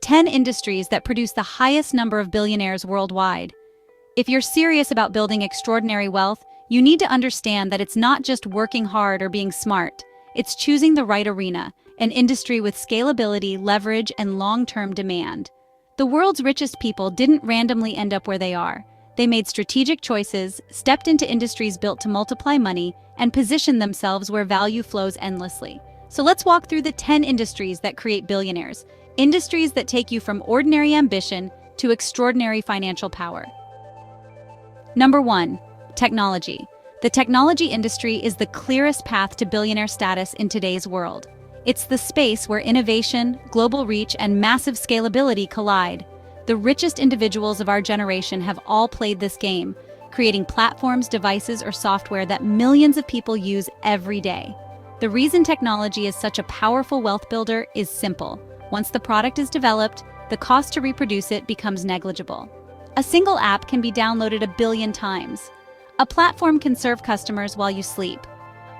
10 industries that produce the highest number of billionaires worldwide. If you're serious about building extraordinary wealth, you need to understand that it's not just working hard or being smart. It's choosing the right arena, an industry with scalability, leverage, and long-term demand. The world's richest people didn't randomly end up where they are. They made strategic choices, stepped into industries built to multiply money, and positioned themselves where value flows endlessly. So let's walk through the 10 industries that create billionaires. Industries that take you from ordinary ambition to extraordinary financial power. Number 1. Technology. The technology industry is the clearest path to billionaire status in today's world. It's the space where innovation, global reach, and massive scalability collide. The richest individuals of our generation have all played this game, creating platforms, devices, or software that millions of people use every day. The reason technology is such a powerful wealth builder is simple. Once the product is developed, the cost to reproduce it becomes negligible. A single app can be downloaded 1 billion times. A platform can serve customers while you sleep.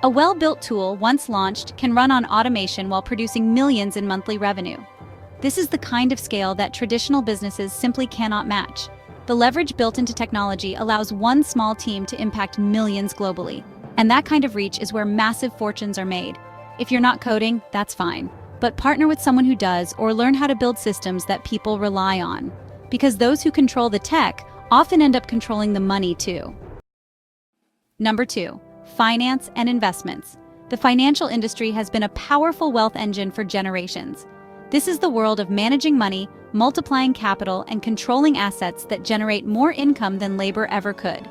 A well-built tool, once launched, can run on automation while producing millions in monthly revenue. This is the kind of scale that traditional businesses simply cannot match. The leverage built into technology allows one small team to impact millions globally. And that kind of reach is where massive fortunes are made. If you're not coding, that's fine. But partner with someone who does, or learn how to build systems that people rely on. Because those who control the tech often end up controlling the money too. Number 2. Finance and investments. The financial industry has been a powerful wealth engine for generations. This is the world of managing money, multiplying capital, and controlling assets that generate more income than labor ever could.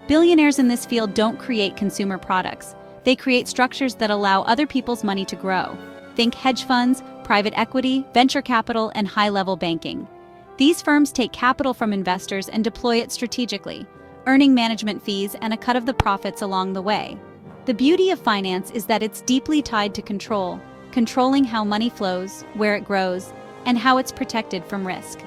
Billionaires in this field don't create consumer products. They create structures that allow other people's money to grow. Think hedge funds, private equity, venture capital, and high-level banking. These firms take capital from investors and deploy it strategically, earning management fees and a cut of the profits along the way. The beauty of finance is that it's deeply tied to control, controlling how money flows, where it grows, and how it's protected from risk.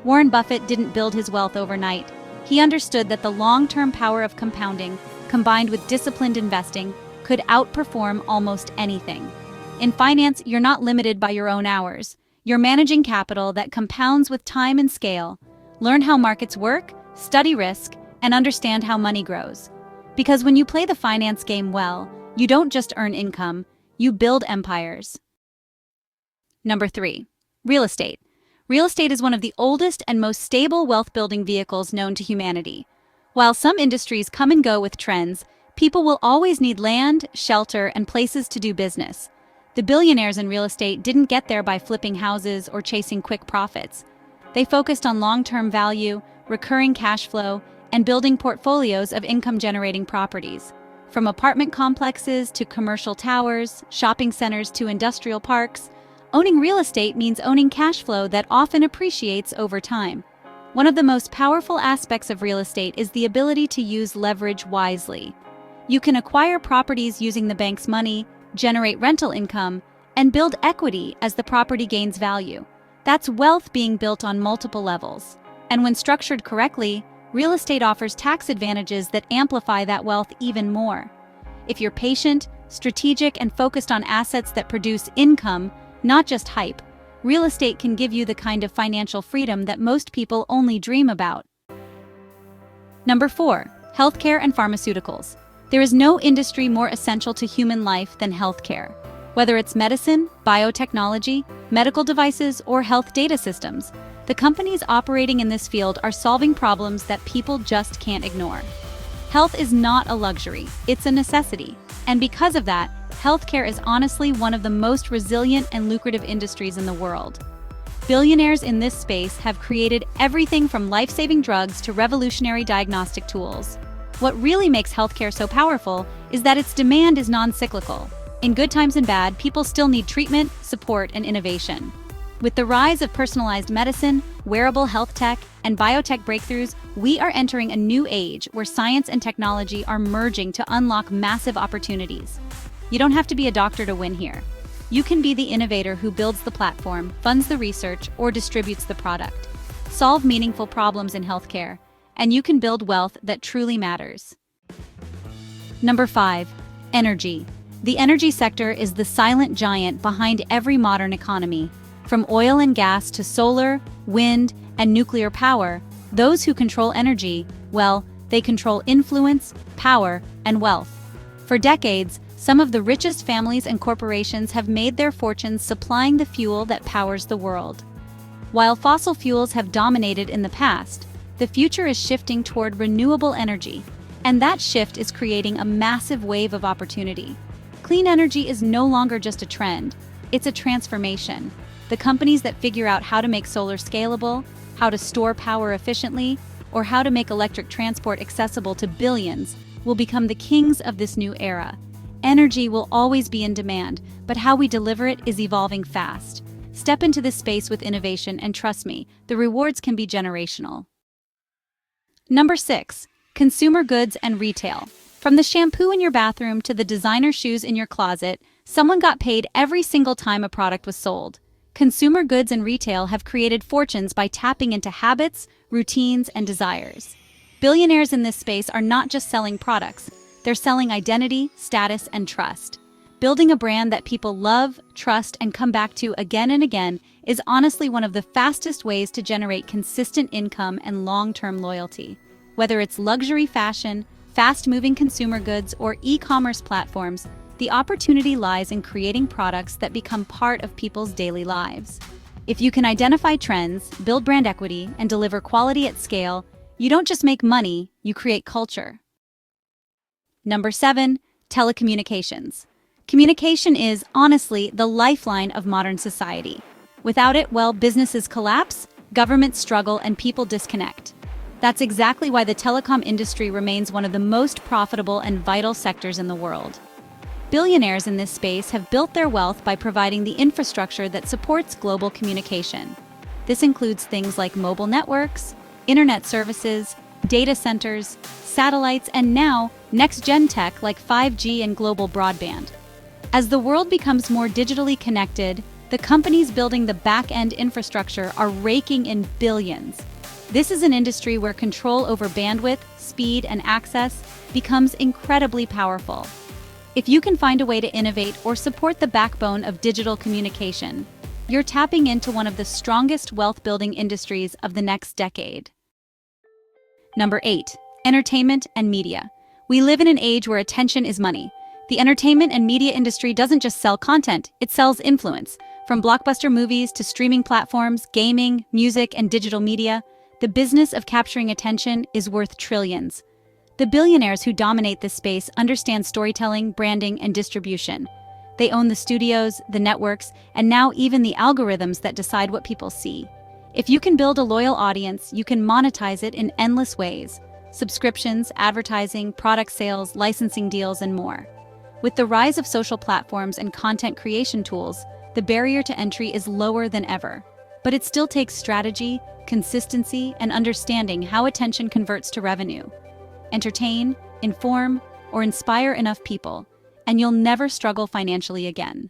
Warren Buffett didn't build his wealth overnight. He understood that the long-term power of compounding, combined with disciplined investing, could outperform almost anything. In finance, you're not limited by your own hours. You're managing capital that compounds with time and scale. Learn how markets work, study risk, and understand how money grows. Because when you play the finance game well, you don't just earn income, you build empires. Number 3. Real estate. Real estate is one of the oldest and most stable wealth-building vehicles known to humanity. While some industries come and go with trends, people will always need land, shelter, and places to do business. The billionaires in real estate didn't get there by flipping houses or chasing quick profits. They focused on long-term value, recurring cash flow, and building portfolios of income-generating properties. From apartment complexes to commercial towers, shopping centers to industrial parks, owning real estate means owning cash flow that often appreciates over time. One of the most powerful aspects of real estate is the ability to use leverage wisely. You can acquire properties using the bank's money, generate rental income, and build equity as the property gains value. That's wealth being built on multiple levels. And when structured correctly, real estate offers tax advantages that amplify that wealth even more. If you're patient, strategic, and focused on assets that produce income, not just hype, real estate can give you the kind of financial freedom that most people only dream about. Number 4. Healthcare and pharmaceuticals. There is no industry more essential to human life than healthcare. Whether it's medicine, biotechnology, medical devices, or health data systems, the companies operating in this field are solving problems that people just can't ignore. Health is not a luxury, it's a necessity. And because of that, healthcare is honestly one of the most resilient and lucrative industries in the world. Billionaires in this space have created everything from life-saving drugs to revolutionary diagnostic tools. What really makes healthcare so powerful is that its demand is non-cyclical. In good times and bad, people still need treatment, support, and innovation. With the rise of personalized medicine, wearable health tech, and biotech breakthroughs, we are entering a new age where science and technology are merging to unlock massive opportunities. You don't have to be a doctor to win here. You can be the innovator who builds the platform, funds the research, or distributes the product. Solve meaningful problems in healthcare, and you can build wealth that truly matters. Number 5. Energy. The energy sector is the silent giant behind every modern economy. From oil and gas to solar, wind, and nuclear power, those who control energy, well, they control influence, power, and wealth. For decades, some of the richest families and corporations have made their fortunes supplying the fuel that powers the world. While fossil fuels have dominated in the past, the future is shifting toward renewable energy, and that shift is creating a massive wave of opportunity. Clean energy is no longer just a trend, it's a transformation. The companies that figure out how to make solar scalable, how to store power efficiently, or how to make electric transport accessible to billions will become the kings of this new era. Energy will always be in demand, but how we deliver it is evolving fast. Step into this space with innovation and trust me, the rewards can be generational. Number 6. Consumer goods and retail. From the shampoo in your bathroom to the designer shoes in your closet, someone got paid every single time a product was sold. Consumer goods and retail have created fortunes by tapping into habits, routines, and desires. Billionaires in this space are not just selling products, they're selling identity, status, and trust. Building a brand that people love, trust, and come back to again and again is honestly one of the fastest ways to generate consistent income and long-term loyalty. Whether it's luxury fashion, fast-moving consumer goods, or e-commerce platforms, the opportunity lies in creating products that become part of people's daily lives. If you can identify trends, build brand equity, and deliver quality at scale, you don't just make money, you create culture. Number 7. Telecommunications. Communication is, honestly, the lifeline of modern society. Without it, well, businesses collapse, governments struggle, and people disconnect. That's exactly why the telecom industry remains one of the most profitable and vital sectors in the world. Billionaires in this space have built their wealth by providing the infrastructure that supports global communication. This includes things like mobile networks, internet services, data centers, satellites, and now, next-gen tech like 5G and global broadband. As the world becomes more digitally connected, the companies building the back-end infrastructure are raking in billions. This is an industry where control over bandwidth, speed, and access becomes incredibly powerful. If you can find a way to innovate or support the backbone of digital communication, you're tapping into one of the strongest wealth-building industries of the next decade. Number 8. Entertainment and media. We live in an age where attention is money. The entertainment and media industry doesn't just sell content, it sells influence. From blockbuster movies to streaming platforms, gaming, music, and digital media, the business of capturing attention is worth trillions. The billionaires who dominate this space understand storytelling, branding, and distribution. They own the studios, the networks, and now even the algorithms that decide what people see. If you can build a loyal audience, you can monetize it in endless ways: subscriptions, advertising, product sales, licensing deals, and more. With the rise of social platforms and content creation tools, the barrier to entry is lower than ever. But it still takes strategy, consistency, and understanding how attention converts to revenue. Entertain, inform, or inspire enough people, and you'll never struggle financially again.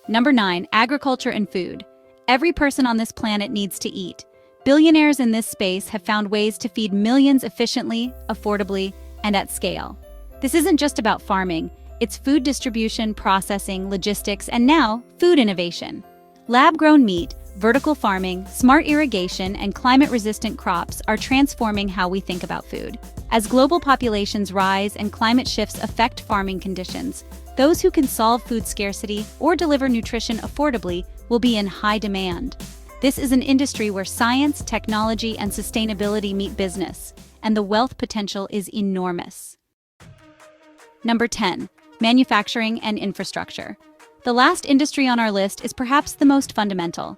Number 9. Agriculture and food. Every person on this planet needs to eat. Billionaires in this space have found ways to feed millions efficiently, affordably, and at scale. This isn't just about farming, it's food distribution, processing, logistics, and now, food innovation. Lab-grown meat, vertical farming, smart irrigation, and climate-resistant crops are transforming how we think about food. As global populations rise and climate shifts affect farming conditions, those who can solve food scarcity or deliver nutrition affordably will be in high demand. This is an industry where science, technology, and sustainability meet business, and the wealth potential is enormous. Number 10. Manufacturing and infrastructure. The last industry on our list is perhaps the most fundamental.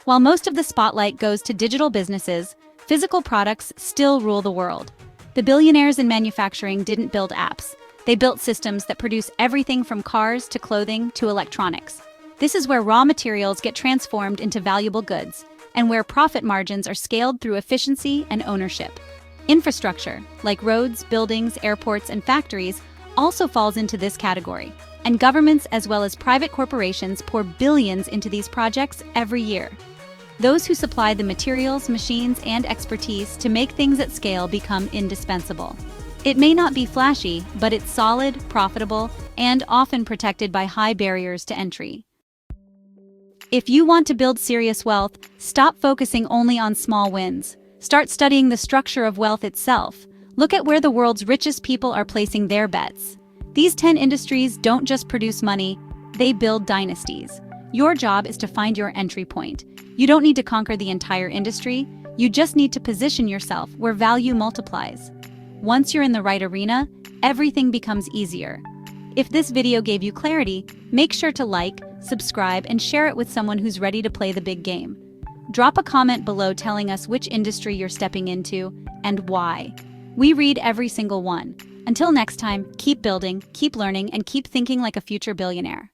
While most of the spotlight goes to digital businesses, physical products still rule the world. The billionaires in manufacturing didn't build apps. They built systems that produce everything from cars to clothing to electronics. This is where raw materials get transformed into valuable goods, and where profit margins are scaled through efficiency and ownership. Infrastructure, like roads, buildings, airports, and factories, also falls into this category, and governments as well as private corporations pour billions into these projects every year. Those who supply the materials, machines, and expertise to make things at scale become indispensable. It may not be flashy, but it's solid, profitable, and often protected by high barriers to entry. If you want to build serious wealth, stop focusing only on small wins. Start studying the structure of wealth itself. Look at where the world's richest people are placing their bets. These 10 industries don't just produce money, they build dynasties. Your job is to find your entry point. You don't need to conquer the entire industry, you just need to position yourself where value multiplies. Once you're in the right arena, everything becomes easier. If this video gave you clarity, make sure to like, subscribe, and share it with someone who's ready to play the big game. Drop a comment below telling us which industry you're stepping into and why. We read every single one. Until next time, keep building, keep learning, and keep thinking like a future billionaire.